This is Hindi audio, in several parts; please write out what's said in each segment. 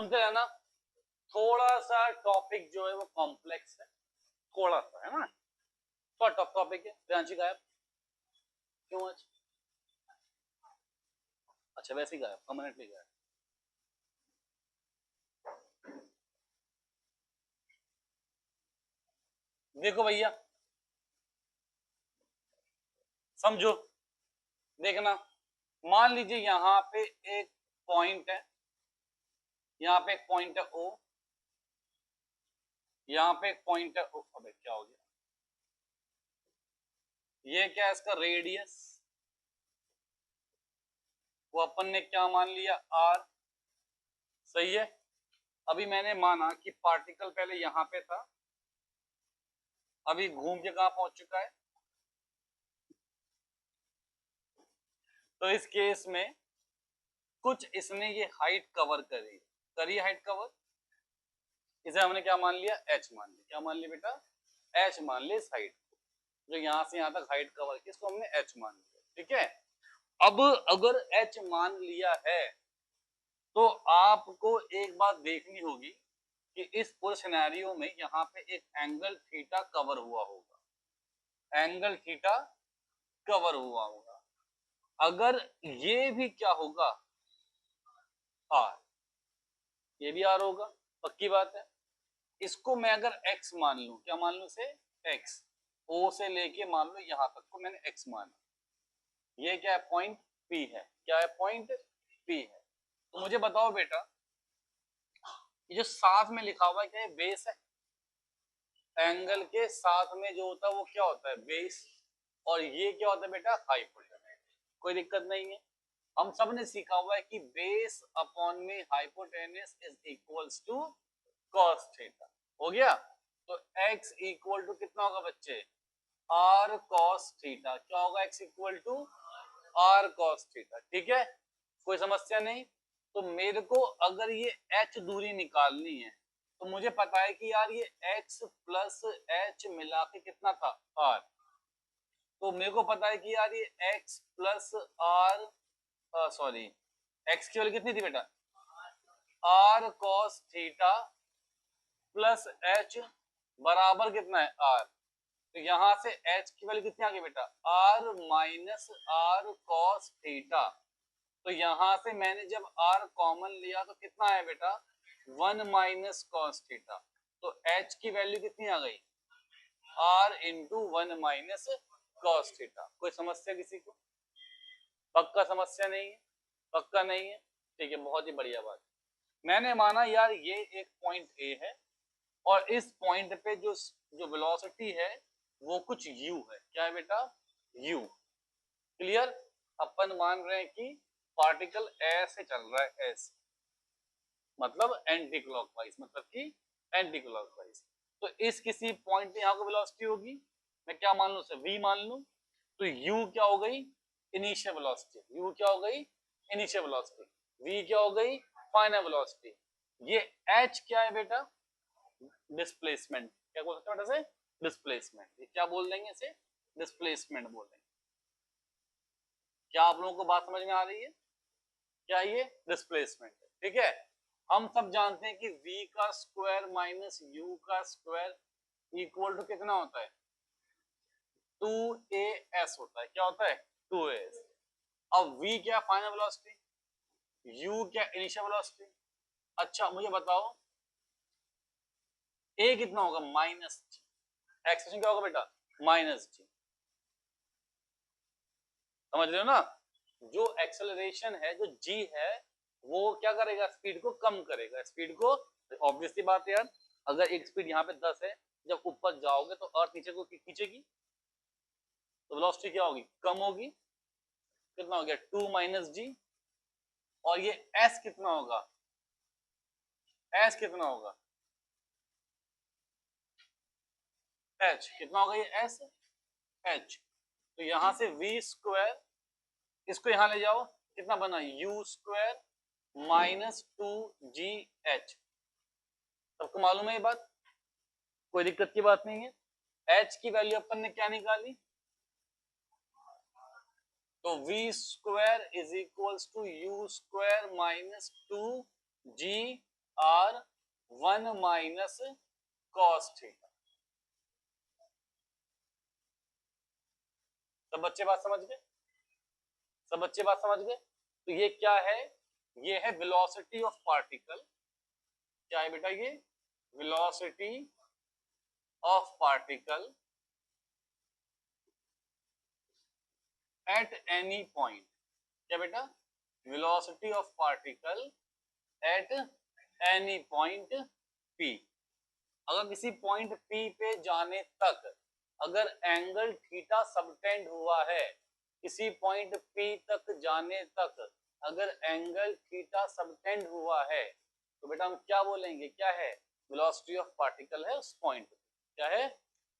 सुनते रहना, थोड़ा सा टॉपिक जो है वो कॉम्प्लेक्स है, थोड़ा सा है ना, थोड़ा टफ टॉपिक है। प्रियांशी गायब क्यों आज? अच्छा वैसे ही गायब, परमानेंटली गायब। देखो भैया समझो, देखना, मान लीजिए यहाँ पे एक पॉइंट है, यहाँ पे एक पॉइंट है ओ, यहाँ पे एक पॉइंट है ओ। अबे क्या हो गया, ये क्या है इसका रेडियस, वो अपन ने क्या मान लिया आर, सही है। अभी मैंने माना कि पार्टिकल पहले यहाँ पे था, अभी घूम के कहां पहुंच चुका है, तो इस केस में कुछ इसने ये हाइट कवर करी, करी हाइट कवर, इसे हमने क्या मान लिया एच मान लिया, क्या मान लिया बेटा एच मान लिया, इस हाइट जो यहां से यहां तक हाइट कवर की इसको हमने एच मान लिया, ठीक है। अब अगर एच मान लिया है तो आपको एक बात देखनी होगी कि इस पूरे सिनेरियो में यहाँ पे एक एंगल थीटा कवर हुआ होगा, एंगल थीटा कवर हुआ होगा। अगर ये भी क्या होगा आर, ये भी आर होगा, पक्की बात है। इसको मैं अगर x मान लूं, क्या मान लूं इसे x, o से लेके मान लो यहां तक को मैंने x माना, ये क्या है पॉइंट P है, क्या है पॉइंट P है। तो मुझे बताओ बेटा ये जो साथ में लिखा हुआ है क्या ये बेस है? एंगल के साथ में जो होता है वो क्या होता है बेस, और ये क्या होता है बेटा हाइपोटेनस। कोई दिक्कत नहीं है, हम सब ने सीखा हुआ है कि बेस अपॉन में hypotenuse is equals to cos theta, हो गया। तो x इक्वल टू कितना होगा बच्चे r cos थीटा, क्या होगा x equal to r cos theta, ठीक है, कोई समस्या नहीं। तो मेरे को अगर ये h दूरी निकालनी है तो मुझे पता है कि यार ये x प्लस h मिला के कितना था r, तो मेरे को पता है कि यार ये x plus r, sorry x की वैल्यू कितनी थी बेटा r cos theta plus h बराबर कितना है r, तो यहां से h की वैल्यू कितनी आ गई बेटा r minus r cos theta. तो यहां से मैंने जब r कॉमन लिया तो कितना आया बेटा 1 माइनस cos थीटा, तो h की वैल्यू कितनी आ गई r into 1 minus cos theta. कोई समस्या किसी को? पक्का समस्या नहीं है, पक्का नहीं है, ठीक है, बहुत ही बढ़िया बात। मैंने माना यार ये एक पॉइंट ए है और इस पॉइंट पे जो जो वेलोसिटी है वो कुछ u है, क्या है बेटा u, क्लियर। अपन मान रहे हैं कि पार्टिकल ऐसे चल रहा है, ऐसे मतलब एंटी क्लॉकवाइज, मतलब कि एंटी क्लॉकवाइज। तो इस किसी पॉइंट पे यहाँ को वेलोसिटी होगी, मैं क्या मान लूं उसे v मान लूं, तो u क्या हो गई इनिशियल वेलोसिटी, u क्या हो गई इनिशियल वेलोसिटी, v क्या हो गई फाइनल वेलोसिटी, ये h क्या है बेटा डिस्प्लेसमेंट, क्या बोल सकते हैं बेटा से डिस्प्लेसमेंट, ये क्या बोल देंगे इसे डिस्प्लेसमेंट बोल देंगे। क्या आप लोगों को बात समझ में आ रही है? क्या ये डिस्प्लेसमेंट है, ठीक है। हम सब जानते हैं कि v का स्क्वायर माइनस u का स्क्वायर इक्वल टू कितना होता है 2as होता है, क्या होता है 2as। अब v क्या फाइनल वेलोसिटी, u क्या इनिशियल वेलोसिटी। अच्छा मुझे बताओ a कितना होगा माइनस g, एक्सप्रेशन क्या होगा बेटा माइनस g, समझ रहे हो ना। जो एक्सेलरेशन है जो g है वो क्या करेगा स्पीड को कम करेगा, स्पीड को, ऑब्वियसली बात है यार, अगर एक स्पीड यहाँ पे 10 है जब ऊपर जाओगे तो अर्थ नीचे को खींचेगी तो वेलोसिटी क्या होगी कम होगी, कितना हो गया 2 माइनस जी, और ये s कितना होगा, s कितना होगा h कितना होगा ये s h, तो यहां से v स्क्वायर, इसको यहां ले जाओ कितना बना u स्क्वायर माइनस 2gh, सबको मालूम है ये बात, कोई दिक्कत की बात नहीं है। h की वैल्यू अपन ने क्या निकाली, तो v square is equals to u square minus 2g R 1 minus cos theta. सब बच्चे बात समझ गए? सब बच्चे बात समझ गए? तो ये क्या है? ये है वेलोसिटी ऑफ पार्टिकल। क्या है बेटा? ये velocity of particle at any point. क्या बेटा? Velocity of particle at any point P। अगर किसी पॉइंट P पे जाने तक अगर एंगल थीटा सबटेंड हुआ है, किसी पॉइंट P तक जाने तक अगर एंगल थीटा सबटेंड हुआ है, तो बेटा हम क्या बोलेंगे? क्या है? वेलोसिटी ऑफ पार्टिकल है उस पॉइंट पे। क्या है?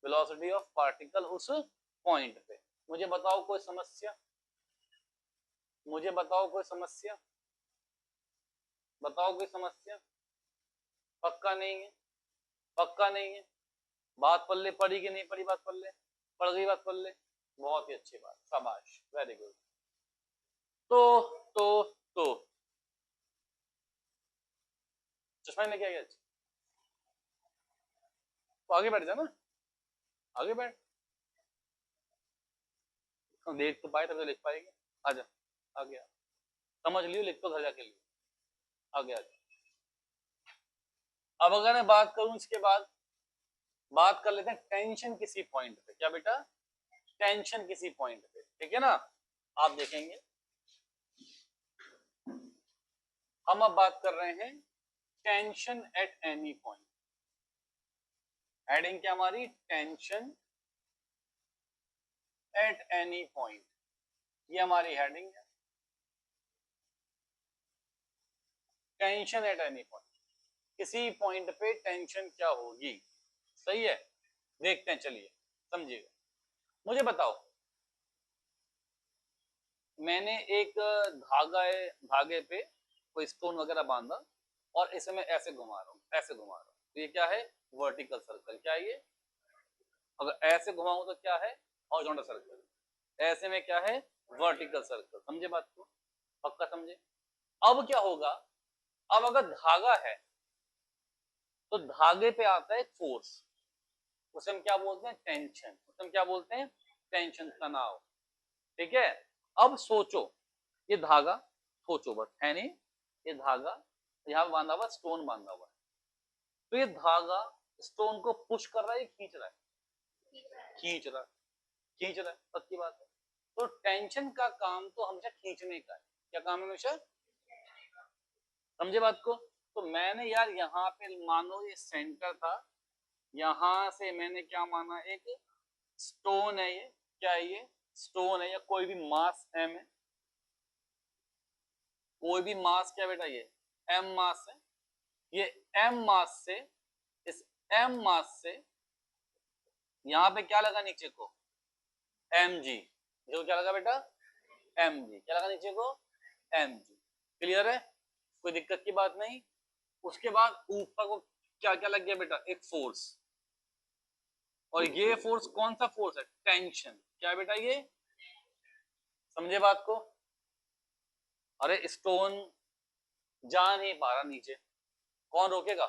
वेलोसिटी ऑफ पार्टिकल उस पॉइंट पे। मुझे बताओ कोई समस्या? मुझे बताओ कोई समस्या? बताओ कोई समस्या? पक्का नहीं है? पक्का नहीं है? बात पल्ले पड़ी कि नहीं पड़ी? बात पल्ले पड़ गई? बात पल्ले? बहुत ही अच्छी बात, शाबाश, वेरी गुड। तो चश्मा लेके आ गया? तो आगे बैठ जा ना, आगे बैठ, देख तो पाए तब तो लिख पाएंगे। आजा, आ गया, समझ लियो, लिख तो घर जाके लियो, आ गया। अब अगर मैं बात करूं इसके बाद, बात कर लेते हैं टेंशन किसी पॉइंट पे। क्या बेटा? टेंशन किसी पॉइंट पे, ठीक है ना? आप देखेंगे हम अब बात कर रहे हैं tension at any point. Heading क्या हमारी? टेंशन एट एनी पॉइंट, ये हमारी हेडिंग है। टेंशन एट एनी पॉइंट, किसी पॉइंट पे टेंशन क्या होगी? सही है, देखते हैं, चलिए समझिएगा। मुझे बताओ, मैंने एक धागा है, धागे पे कोई स्टोन वगैरह बांधा और इसे मैं ऐसे घुमा रहा हूँ, ऐसे घुमा रहा हूँ, तो ये क्या है? Vertical circle. क्या है ये? अगर ऐसे घुमाऊं तो क्या है? Horizontal circle. ऐसे में क्या है? Vertical circle. समझे बात को? पक्का समझे? अब क्या होगा? अब अगर धागा है तो धागे पे आता है फोर्स, उसे हम क्या बोलते हैं? टेंशन। उसे हम क्या बोलते हैं? टेंशन, तनाव। ठीक है? अब सोचो, ये धागा, सोचो बस, है नहीं, ये धागा यहाँ बांधा हुआ, स्टोन बांधा हुआ है, तो ये धागा स्टोन को पुश कर रहा है, खींच रहा है? खींच रहा है, खींच रहा है, सच्ची बात है। तो टेंशन का काम तो हमेशा खींचने का है। क्या काम है? हमेशा। समझे बात को? तो मैंने यार यहाँ पे मानो ये सेंटर था, यहां से मैंने क्या माना? एक स्टोन है ये। क्या है ये? स्टोन है, या कोई भी मास एम है, कोई भी मास। क्या बेटा? ये एम मास है। ये एम मास से, इस एम मास से यहाँ पे क्या लगा नीचे को? M G. जो क्या लगा बेटा? M G. क्या लगा नीचे को? एम जी। क्लियर है? कोई दिक्कत की बात नहीं। उसके बाद ऊपर को क्या क्या लग गया बेटा? एक फोर्स। और ये फोर्स कौन सा फोर्स है? टेंशन। क्या बेटा? ये समझे बात को? अरे स्टोन जा नहीं पा रहा नीचे, कौन रोकेगा?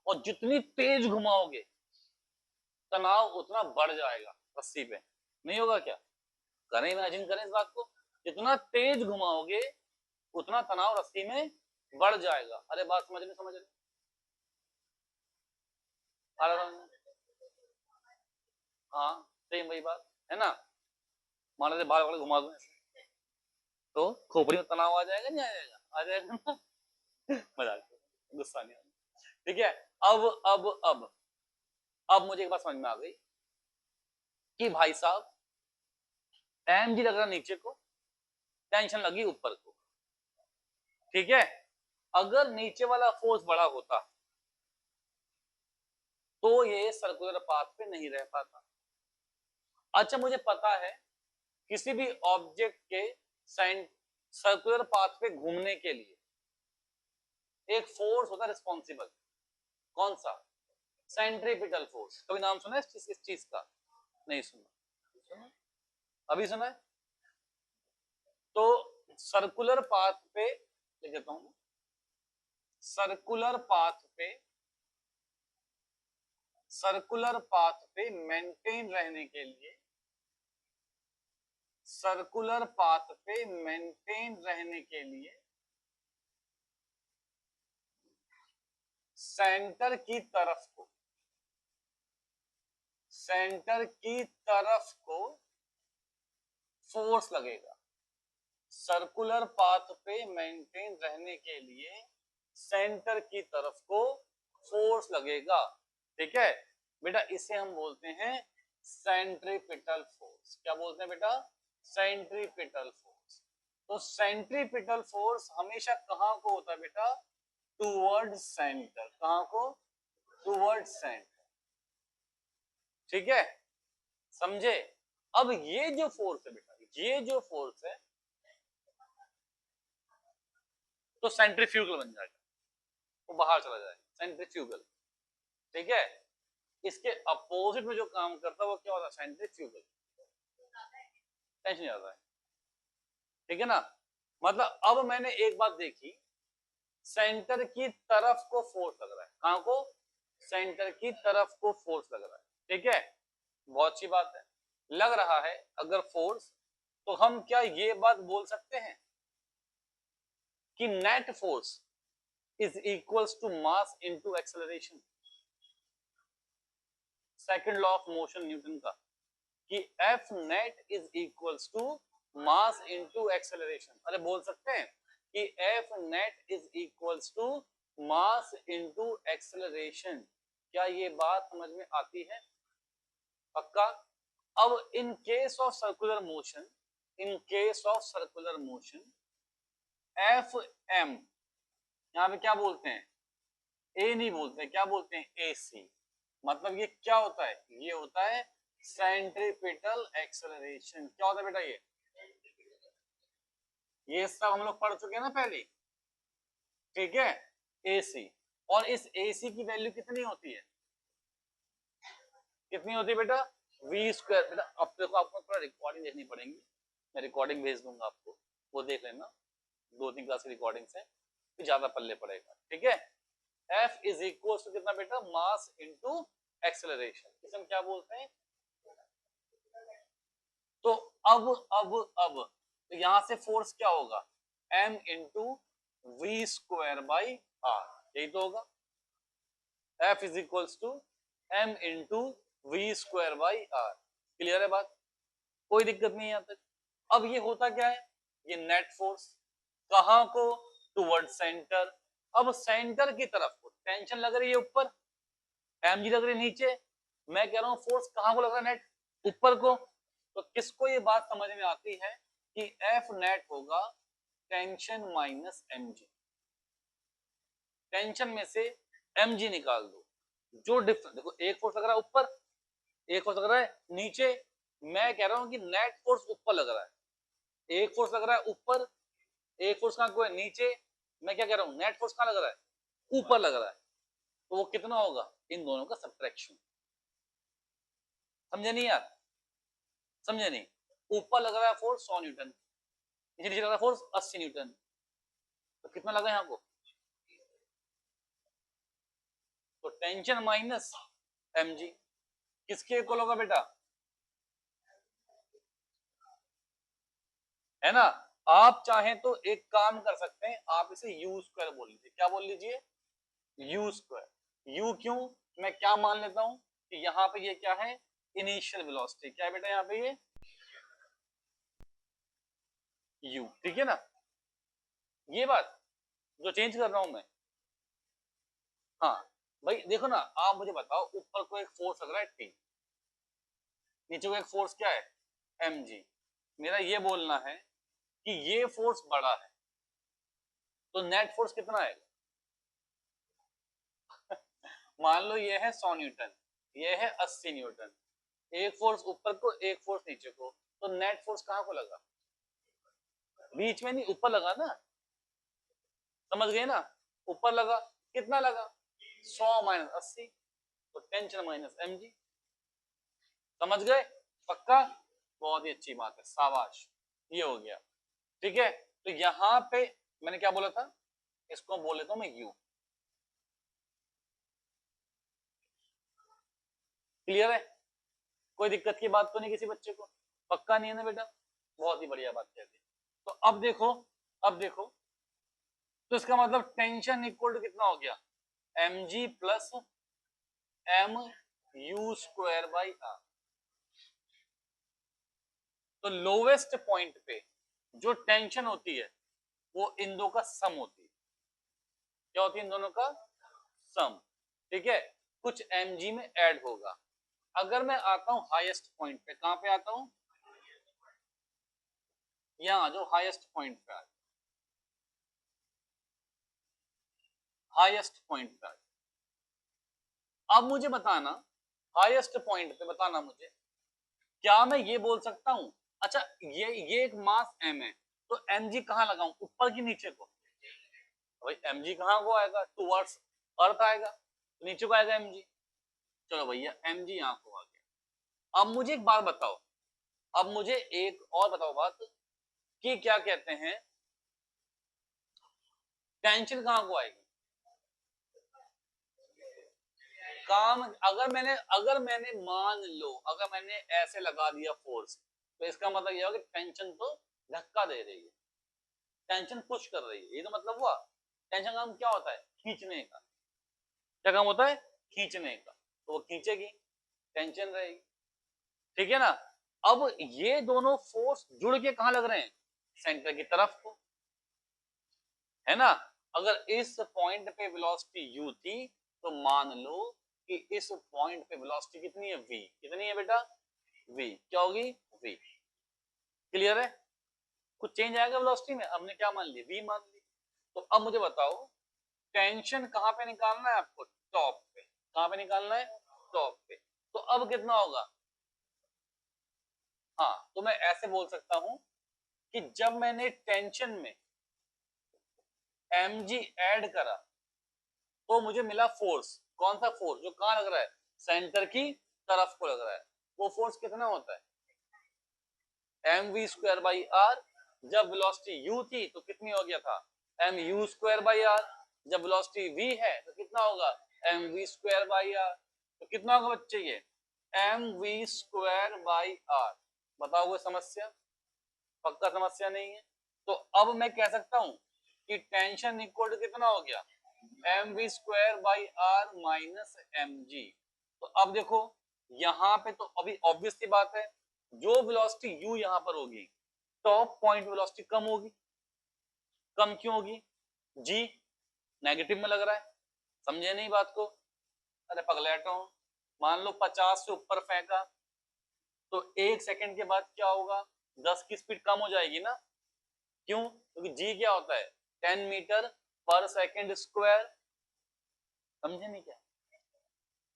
और जितनी तेज घुमाओगे तनाव उतना बढ़ जाएगा रस्सी पे, नहीं होगा क्या? करें, इमेजिन करें इस बात को, जितना तेज घुमाओगे उतना तनाव रस्सी में बढ़ जाएगा। अरे बात समझ नहीं? समझ रहे? आ रहा समझ? हाँ, सेम वही बात है ना। मान लीजिए बाल वाले घुमा दो तो खोपड़ी में तनाव आ जाएगा, नहीं आ जाएगा? आ जाएगा ना। मजाक, गुस्सा नहीं आएगा। ठीक है? अब मुझे एक बात समझ में आ गई कि भाई साहब एम जी लग रहा नीचे को, टेंशन लगी ऊपर को। ठीक है? अगर नीचे वाला फोर्स बड़ा होता तो ये सर्कुलर पाथ पे नहीं रह पाता। अच्छा, मुझे पता है किसी भी ऑब्जेक्ट के सर्कुलर पाथ पे घूमने के लिए एक फोर्स होता है रिस्पॉन्सिबल। कौन सा? Centripetal force. कभी नाम सुना है इस चीज का? नहीं सुना? अभी सुना है? तो सर्कुलर पाथ पे लिख देता हूं, सर्कुलर पाथ पे मेंटेन रहने के लिए, सर्कुलर पाथ पे मेंटेन रहने के लिए सेंटर की तरफ को फोर्स लगेगा। सर्कुलर पाथ पे मेंटेन रहने के लिए सेंटर की तरफ को फोर्स लगेगा। ठीक है बेटा, इसे हम बोलते हैं सेंट्रीपिटल फोर्स। क्या बोलते हैं बेटा? Centripetal force. तो सेंट्रीपिटल फोर्स हमेशा कहां को होता है बेटा? Toward centre. कहां को? Toward centre. ठीक है, समझे? अब ये जो फोर्स है बेटा, ये जो फोर्स है तो सेंट्रीफ्यूगल बन जाएगा, वो बाहर चला जाएगा, सेंट्रीफ्यूगल। ठीक है, इसके अपोजिट में जो काम करता है वो क्या होता है? सेंट्रीफ्यूगल। टेंशन नहीं आता है। ठीक है ना? मतलब अब मैंने एक बात देखी, सेंटर की तरफ को फोर्स लग रहा है। कहां को? सेंटर की तरफ को फोर्स लग रहा है। ठीक है, बहुत अच्छी बात है। लग रहा है अगर फोर्स, तो हम क्या ये बात बोल सकते हैं कि net force is equals to mass into acceleration? Second law of motion Newton का, कि F net is equals to mass into acceleration. अरे बोल सकते हैं कि F net is equals to mass into acceleration. क्या ये बात समझ में आती है? पक्का? अब in case of circular motion, F M, यहां पे क्या बोलते हैं? ए नहीं बोलते, क्या बोलते हैं? ए सी। मतलब ये क्या होता है? ये होता है सेंट्रीपिटल एक्सेलरेशन। क्या होता है बेटा? ये सब हम लोग पढ़ चुके हैं ना पहले। ठीक है, एसी। और इस एसी की वैल्यू कितनी होती है? कितनी होती है बेटा? V square. बेटा अब देखो, आपको थोड़ा रिकॉर्डिंग देखनी पड़ेगी, मैं रिकॉर्डिंग भेज दूंगा आपको, वो देख लेना। 2-3 क्लास की रिकॉर्डिंग से फिर ज्यादा पल्ले पड़ेगा। ठीक है, एफ इज इक्वल टू कितना बेटा? मास इनटू एक्सेलरेशन। इसे हम क्या बोलते हैं? तो अब तो यहां से फोर्स क्या होगा? m into V square by R. यही तो होगा। F is equals to m into V square by R. Clear है बात? कोई दिक्कत नहीं है यहां तक। अब ये होता क्या है? ये नेट फोर्स कहां को? Toward centre. अब सेंटर की तरफ को टेंशन लग रही है ऊपर, mg लग रही है नीचे। मैं कह रहा हूं फोर्स कहां को लग रहा है? नेट ऊपर को। तो किसको ये बात समझ में आती है कि एफ नेट होगा टेंशन माइनस mg। टेंशन में से mg निकाल दो, जो डिफरेंस देखो, एक फोर्स लग रहा है ऊपर, एक फोर्स लग रहा है नीचे। मैं कह रहा हूं कि नेट फोर्स ऊपर लग रहा है, एक फोर्स लग रहा है ऊपर, एक फोर्स कहां को है? नीचे। मैं क्या कह रहा हूं? नेट फोर्स कहां लग रहा है? ऊपर लग रहा है। तो वो कितना होगा? इन दोनों का सब्ट्रैक्शन। समझे नहीं यार? समझे नहीं? ऊपर लग रहा है फोर्स 100 न्यूटन, नीचे लग रहा है फोर्स 80 न्यूटन। तो कितना लगा यहाँ को? तो टेंशन माइनस mg किसके इक्वल होगा बेटा? है ना? आप चाहें तो एक काम कर सकते हैं, आप इसे u स्क्वायर बोल लीजिए। क्या बोल लीजिए? u square. u क्यों? मैं क्या मान लेता हूं कि यहाँ पे ये क्या है? Initial velocity. क्या है बेटा यहाँ पे? ये u। ठीक है ना? ये बात जो चेंज कर रहा हूं मैं। हाँ भाई देखो ना, आप मुझे बताओ, ऊपर को एक फोर्स लग रहा है T, नीचे को एक फोर्स क्या है? mg। मेरा ये बोलना है कि ये फोर्स बड़ा है, तो नेट फोर्स कितना है? मान लो ये है 100 न्यूटन, ये है 80 न्यूटन। एक फोर्स ऊपर को, एक फोर्स नीचे को। तो नेट फोर्स कहां को लगा? बीच में नहीं, ऊपर लगा ना। समझ गए ना? ऊपर लगा। कितना लगा? 100 माइनस 80, तो टेंशन माइनस mg। समझ गए? पक्का? बहुत ही अच्छी बात है, शाबाश। ये हो गया। ठीक है, तो यहां पे मैंने क्या बोला था? इसको बोल लेता हूं मैं u। क्लियर है? कोई दिक्कत की बात तो नहीं किसी बच्चे को? पक्का नहीं है ना बेटा? बहुत ही बढ़िया बात कहती है। तो अब देखो, अब देखो, तो इसका मतलब टेंशन इक्वल टू कितना हो गया, mg plus M you square by R. तो लोवेस्ट पॉइंट पे जो टेंशन होती है वो इन दो का सम होती है। क्या होती है? इन दोनों का सम। ठीक है, कुछ mg में ऐड होगा। अगर मैं आता हूं हाईएस्ट पॉइंट पे, कहां पे आता हूं? यहां जो हाईएस्ट पॉइंट पे आ, हाईएस्ट पॉइंट पे आ। अब मुझे बताना, हाईएस्ट पॉइंट पे बताना मुझे, क्या मैं ये बोल सकता हूं, अच्छा ये एक मास m है, तो mg कहां लगाऊं, ऊपर की नीचे को? भाई mg कहां को आएगा, टुवर्ड्स अर्थ आएगा, तो नीचे को आएगा mg। चलो भैया mg यहां को आ गया। अब मुझे एक बात बताओ, अब मुझे एक और बताओ बात, कि क्या कहते हैं, टेंशन कहां को आएगी? काम अगर मैंने मान लो, अगर मैंने ऐसे लगा दिया फोर्स, तो इसका मतलब यह होगा कि टेंशन तो धक्का दे रही है, टेंशन पुश कर रही है, ये तो मतलब हुआ। टेंशन का काम क्या होता है? खींचने का। क्या काम होता है? खींचने का। तो वो खींचेगी, टेंशन रहेगी। ठीक है ना? अब ये दोनों फोर्स जुड़ के कहां लग रहे हैं? सेंटर की तरफ को, है ना? अगर इस पॉइंट पे वेलोसिटी u थी, तो मान लो कि इस पॉइंट पे वेलोसिटी कितनी है? v। कितनी है बेटा? v। क्या होगी? v। क्लियर है? कुछ चेंज आएगा वेलोसिटी में? हमने क्या मान ली? v मान ली। तो अब मुझे बताओ, टेंशन कहां पे निकालना है आपको? टॉप पे। कहां पे निकालना है? टॉप पे। तो अब कितना होगा? हाँ, तो मैं ऐसे बोल सकता हूं कि जब मैंने टेंशन में mg ऐड करा, तो मुझे मिला फोर्स। कौन सा फोर्स? जो कहां लग रहा है? सेंटर की तरफ को लग रहा है। वो फोर्स कितना होता है? mv square by R. जब वेलोसिटी u थी तो कितनी हो गया था? mu square by R. जब वेलोसिटी v है तो कितना होगा? mv square by R. तो कितना होगा बच्चे ये? mv square by R. बताओ कोई समस्या? पक्का समस्या नहीं है? तो अब मैं कह सकता हूं कि टेंशन इक्वल टू कितना हो गया? mv square by are minus mg। तो अब देखो, यहां पे तो अभी ऑब्वियस सी बात है, जो वेलोसिटी u यहां पर होगी, टॉप पॉइंट वेलोसिटी कम होगी। कम क्यों होगी? g नेगेटिव में लग रहा है। समझे नहीं बात को? अरे पगलेटो, मान लो 50 से ऊपर फेंका, तो 1 सेकंड के बाद क्या होगा? 10 की स्पीड कम हो जाएगी ना? क्यों? क्योंकि जी क्या होता है? 10 मीटर पर सेकंड स्क्वायर। समझे नहीं क्या?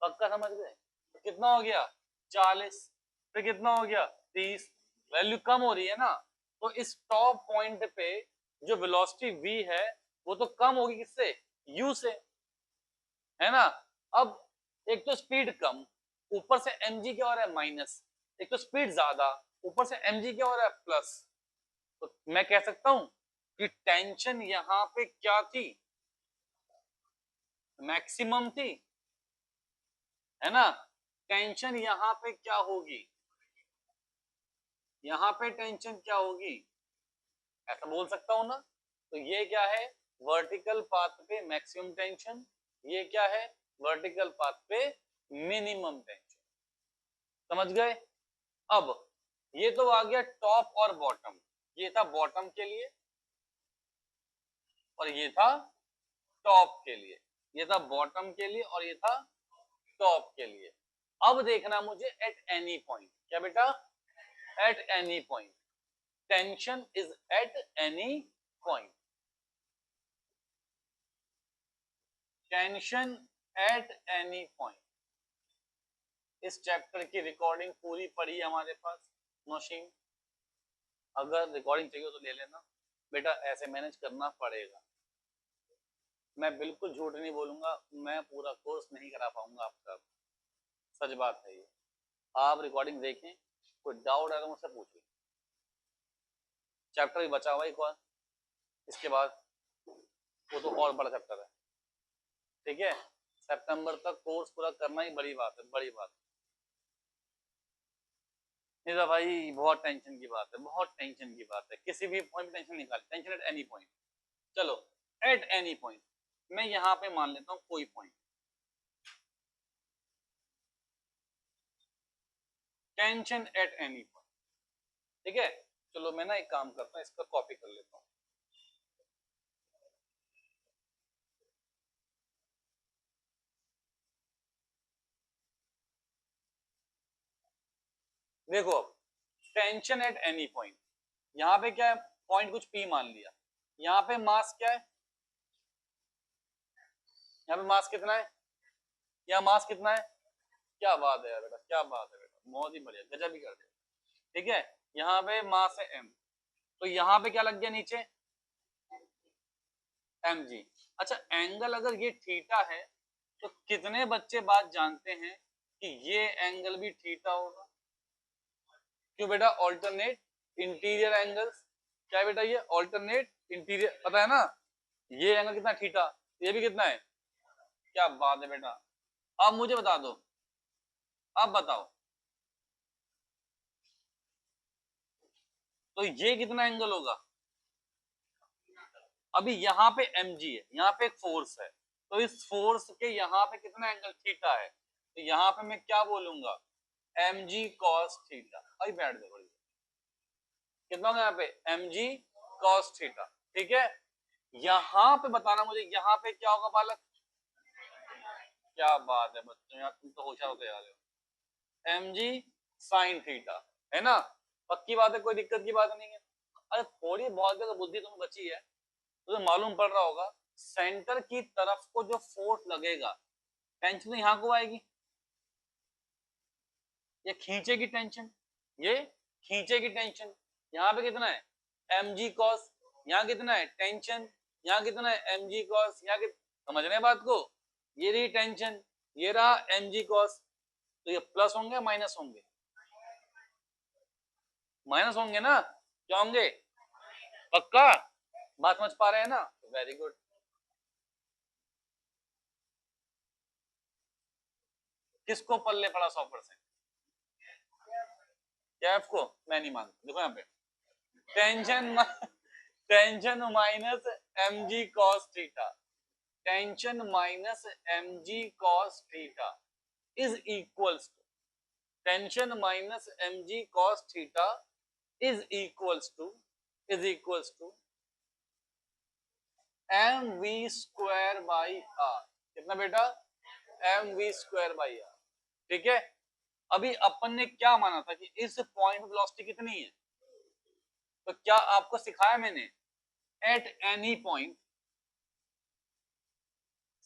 पक्का समझ गए? तो कितना हो गया? 40। फिर कितना हो गया? 30। वैल्यू कम हो रही है ना? तो इस टॉप पॉइंट पे जो वेलोसिटी v है, वो तो कम होगी किससे? u से, है ना? अब एक तो स्पीड कम, ऊपर से mg क्या हो रहा है? माइनस। एक तो स्पीड ज्यादा, ऊपर से mg क्या हो रहा है? प्लस। तो मैं कह सकता हूं कि टेंशन यहां पे क्या थी? मैक्सिमम थी, है ना? टेंशन यहां पे क्या होगी? यहां पे टेंशन क्या होगी? ऐसा बोल सकता हूं ना? तो ये क्या है? वर्टिकल पाथ पे मैक्सिमम टेंशन। ये क्या है? वर्टिकल पाथ पे मिनिमम टेंशन। समझ गए? अब ये तो आ गया टॉप और बॉटम। ये था बॉटम के लिए और ये था टॉप के लिए। ये था बॉटम के लिए और ये था टॉप के लिए। अब देखना मुझे एट एनी पॉइंट। क्या बेटा? At any point. Tension is at any point. Tension at any point. इस चैप्टर की रिकॉर्डिंग पूरी पड़ी है हमारे पास मशीन। अगर रिकॉर्डिंग चाहिए तो ले लेना बेटा, ऐसे मैनेज करना पड़ेगा। मैं बिल्कुल झूठ नहीं बोलूंगा, मैं पूरा कोर्स नहीं करा पाऊंगा आपका, सच बात है ये। आप रिकॉर्डिंग देखें, कोई डाउट है तो मुझसे पूछिए। चैप्टर भी बचा हुआ एक और, इसके बाद वो तो और बड़ा चैप्टर है। ठीक है, सितंबर तक कोर्स पूरा करना ही बड़ी बात है, बड़ी बात। नहीं तो भाई बहुत टेंशन की बात है, बहुत टेंशन की बात है, किसी भी पॉइंट टेंशन निकाल, टेंशन एट एनी पॉइंट। चलो एट एनी पॉइंट, मैं यहाँ पे मान लेता हूँ कोई point, tension at any point, ठीक है। चलो मैं ना एक काम करता हूँ, इसका कॉपी कर लेता हूँ। देखो अब टेंशन एट एनी पॉइंट, यहाँ पे क्या है, पॉइंट कुछ पी मान लिया, यहाँ पे मास क्या है, यहाँ पे मास कितना है, यहाँ मास कितना है, क्या बात है यार बेटा, क्या बात है बेटा, बहुत ही बढ़िया, गजब ही कर दिया, ठीक है। यहाँ पे मास है m, तो यहाँ पे क्या लग गया नीचे, mg। अच्छा एंगल अगर ये थीटा है तो कितने बच्चे बात जानते हैं कि ये एंगल भी थीटा होगा, क्यों बेटा, ऑल्टरनेट इंटीरियर एंगल्स, क्या बेटा ये ऑल्टरनेट इंटीरियर, पता है ना, ये एंगल कितना थीटा, ये भी कितना है, क्या बात है बेटा। अब मुझे बता दो, अब बताओ तो ये कितना एंगल होगा, अभी यहाँ पे mg है, यहाँ पे एक फोर्स है, तो इस फोर्स के यहाँ पे कितना एंगल थीटा है, तो यहाँ पे मैं क्या बोलूंगा, mg cos थीटा। अभी बैठ दो, कितना होगा यहाँ पे mg cos थीटा, ठीक है। यहाँ पे बताना मुझे, यहाँ पे क्या होगा बालक, क्या बात है बच्चों, यार तुम तो होशियार होते जा रहे हो, mg sin थीटा, है ना, पक्की बात है, कोई दिक्कत की बात नहीं है। अरे थोड़ी बहुत ज्यादा बुद्धि तुम्हें बची है, तो मालूम पड़ रहा होगा सेंटर की तरफ को जो फोर्स लगेगा, टेंशन तो यहाँ को आएगी, ये खींचेगी टेंशन, ये खींचेगी टेंशन, यहाँ पे कितना है mg cos, यहाँ कितना है टेंशन, यहाँ कितना है mg cos, यहाँ समझ रहे हैं बात को, ये रही टेंशन, ये रहा mg cos, तो ये प्लस होंगे माइनस होंगे, माइनस होंगे ना, क्या होंगे, पक्का बात समझ पा रहे हैं ना, वेरी गुड। किसको पल्ले पड़ा 100%, कैफ को, मैं नहीं मानता, देखो यहाँ पे tension, tension minus mg cos theta, tension minus mg cos theta is equals to, tension minus mg cos theta is equals to, is equals to mv square by R, कितना बेटा, mv स्क्वायर बाई आर, ठीक है। अभी अपन ने क्या माना था कि इस पॉइंट वेलोसिटी कितनी है, तो क्या आपको सिखाया मैंने, एट एनी पॉइंट,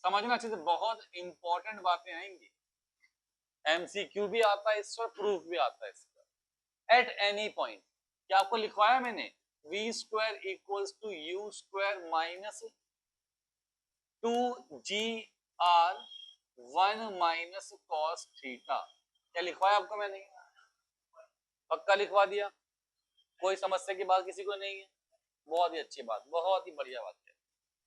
समझना अच्छे से, बहुत इंपॉर्टेंट बातें आएंगी, एमसीक्यू भी आता है इस पर, प्रूफ भी आता है इसका। एट एनी पॉइंट क्या आपको लिखवाया मैंने, V square equals to U square minus 2gr 1 minus cos theta, क्या लिखवाया आपको मैंने, पक्का लिखवा दिया, कोई समस्या की बात किसी को नहीं है, बहुत ही अच्छी बात, बहुत ही बढ़िया बात है।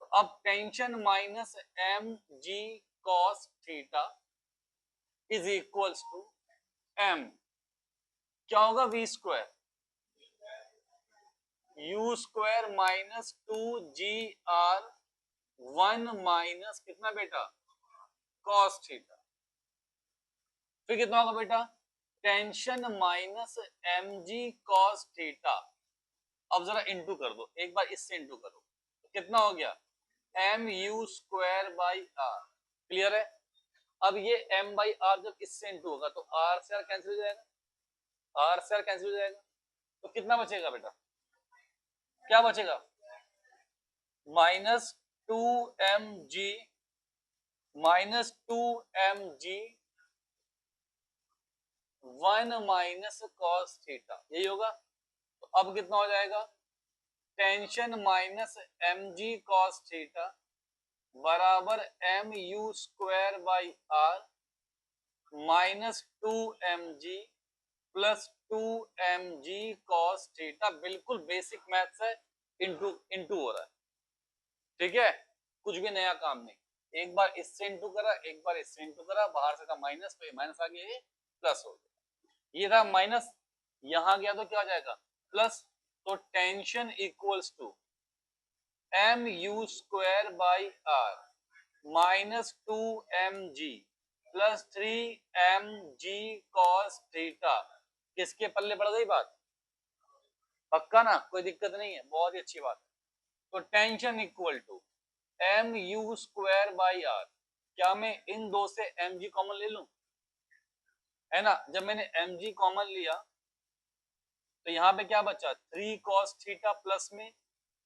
तो अब tension minus M G cos theta is equals to M, क्या होगा, V square U square minus 2gr 1 minus कितना बेटा कॉस थीटा, फिर कितना होगा बेटा, tension minus M G cos theta, अब जरा इंटू कर दो, एक बार इससे इंटू करो, तो कितना हो गया, M you square by R, clear है। अब ये m बाई आर जब इससे इंटू होगा तो r से r कैंसिल हो जाएगा, r से r कैंसिल हो जाएगा, तो कितना बचेगा बेटा, क्या बचेगा, minus 2mg, minus 2mg 1 minus cos theta, यही होगा। तो अब कितना हो जाएगा, tension minus mg cos theta बराबर m you square by are minus 2mg plus 2mg cos theta, बिल्कुल बेसिक मैथ्स है, इंटू इंटू हो रहा है, ठीक है, कुछ भी नया काम नहीं, एक बार इससे इंटू करा, एक बार इससे इंटू करा, बाहर से था माइनस, तो ये माइनस आ गया, ये प्लस हो गया, ये था माइनस, यहां गया तो क्या हो जाएगा प्लस, तो tension equals to M you square by are minus 2mg plus 3mg cos theta. किसके पल्ले पड़ गई बात? पक्का ना, कोई दिक्कत नहीं है, बहुत ही अच्छी बात है। तो tension equal to M you square by R, क्या मैं इन दो से mg कॉमन ले लूं? है ना, जब मैंने mg कॉमन लिया तो यहाँ पे क्या बचा 3 cos थीटा प्लस में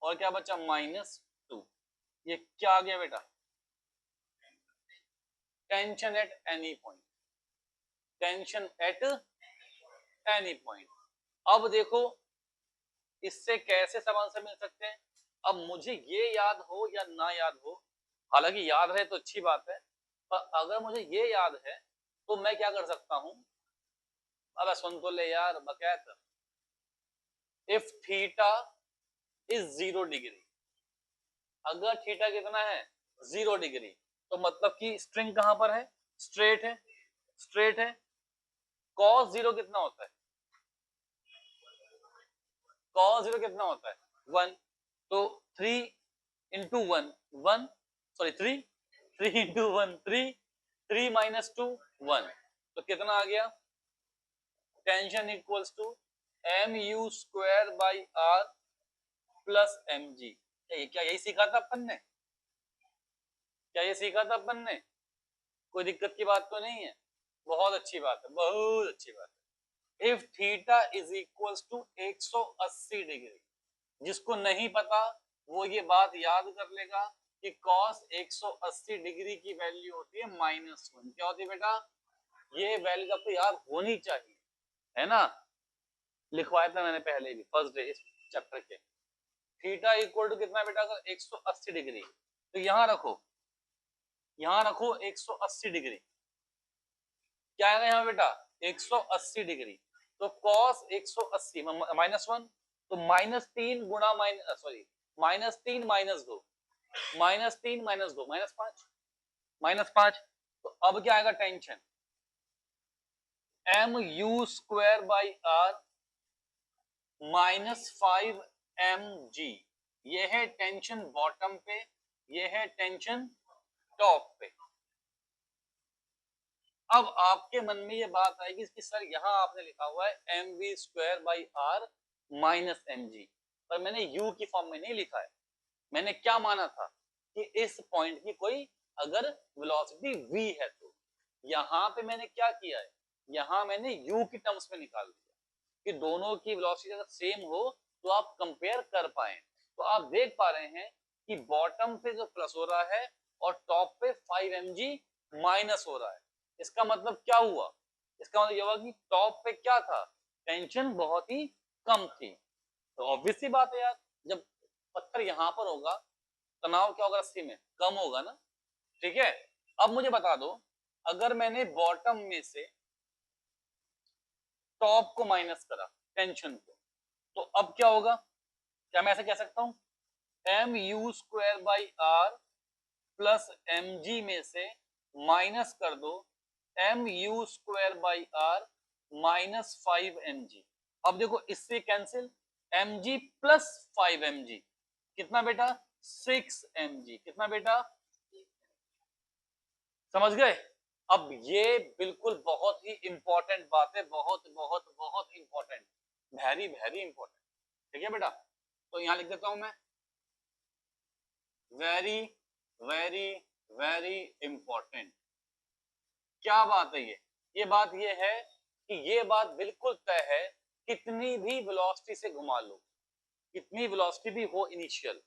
और क्या बचा -2। ये क्या आ गया बेटा? Tension at any point, tension at any point. अब देखो इससे कैसे संबंध से मिल सकते हैं। अब मुझे ये याद हो या ना याद हो, हालांकि याद है तो अच्छी बात है, पर अगर मुझे ये याद है तो मैं क्या कर सकता हूं, अबे सुन तो ले यार बकैत, इफ थीटा इज 0 डिग्री, अगर थीटा कितना है 0 डिग्री, तो मतलब कि स्ट्रिंग कहां पर है? स्ट्रेट है, स्ट्रेट है। cos 0 कितना होता है? cos 0 कितना होता है 1, तो 3 इंटू 1 1, सॉरी 3, 3 इंटू 1 3, 3 माइनस 2 1, तो कितना आ गया? Tension equals to M you square by R plus M G. क्या यही सीखा था अपन ने? क्या ये सीखा था अपन ने? कोई दिक्कत की बात तो नहीं है? बहुत अच्छी बात है, बहुत अच्छी बात है। If theta is equals to 180 degree, जिसको नहीं पता वो ये बात याद कर लेगा कि cos 180 डिग्री की वैल्यू होती है -1। क्या होती है बेटा? ये वैल्यू आपको याद होनी चाहिए, है ना? लिखवाया था मैंने पहले भी फर्स्ट डे इस चैप्टर के। थीटा इक्वल टू कितना बेटा? अगर 180 डिग्री, तो यहां रखो, यहां रखो 180 डिग्री। क्या आएगा यहाँ बेटा? 180 डिग्री। तो cos 180 -1, तो -3 गुणा सॉरी -3 -2, -3 -2 -5, -5। तो अब क्या आएगा? Tension M you square by R -5mg, ये है टेंशन बॉटम पे, ये है टेंशन टॉप पे। अब आपके मन में ये बात आएगी कि सर यहाँ आपने लिखा हुआ है M V square by are minus M G, पर मैंने यू की फॉर्म में नहीं लिखा है। मैंने क्या माना था कि इस पॉइंट की कोई अगर वेलोसिटी v है, तो यहाँ पे मैंने क्या किया है, यहाँ मैंने u की टर्म्स में निकाल दिया कि दोनों की वेलोसिटी अगर सेम हो तो आप कंपेयर कर पाए। तो आप देख पा रहे हैं कि बॉटम पे जो प्लस हो रहा है और टॉप पे 5mg माइनस हो रहा है। इसका मतलब क्या हुआ? इसका मतलब यह हुआ कि टॉप पे क्या था? टेंशन बहुत ही कम थी। तो ऑब्वियस सी बात है यार, जब पत्थर यहां पर होगा, तनाव क्या होगा? रस्सी में कम होगा ना। ठीक है, अब मुझे बता दो, अगर मैंने बॉटम में से टॉप को माइनस करा, टेंशन को, तो अब क्या होगा? क्या मैं ऐसे कह सकता हूं M you square by R plus M G में से माइनस कर दो M you square by R -5mg। अब देखो इससे कैंसिल, mg प्लस 5mg कितना बेटा? 6mg। कितना बेटा? समझ गए? अब ये बिल्कुल बहुत ही इंपॉर्टेंट बात है, बहुत बहुत बहुत इंपॉर्टेंट, वेरी वेरी इंपॉर्टेंट। ठीक है बेटा, तो यहां लिख देता हूं मैं, वेरी वेरी वेरी इंपॉर्टेंट। क्या बात है ये बात ये है कि ये बात बिल्कुल तय है, कितनी भी वेलोसिटी से घुमा लो, कितनी वेलोसिटी भी हो इनिशियल,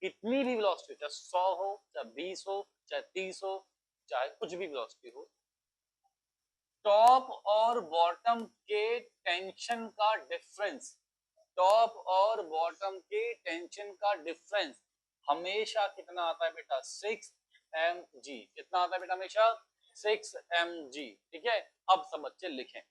कितनी भी वेलोसिटी, चाहे 100 हो, चाहे 20 हो, चाहे 30 हो, चाहे कुछ भी वेलोसिटी हो, टॉप और बॉटम के टेंशन का डिफरेंस, टॉप और बॉटम के टेंशन का डिफरेंस हमेशा कितना आता है बेटा? 6mg। कितना आता है बेटा? हमेशा 6mg। ठीक है, अब सब बच्चे लिखें।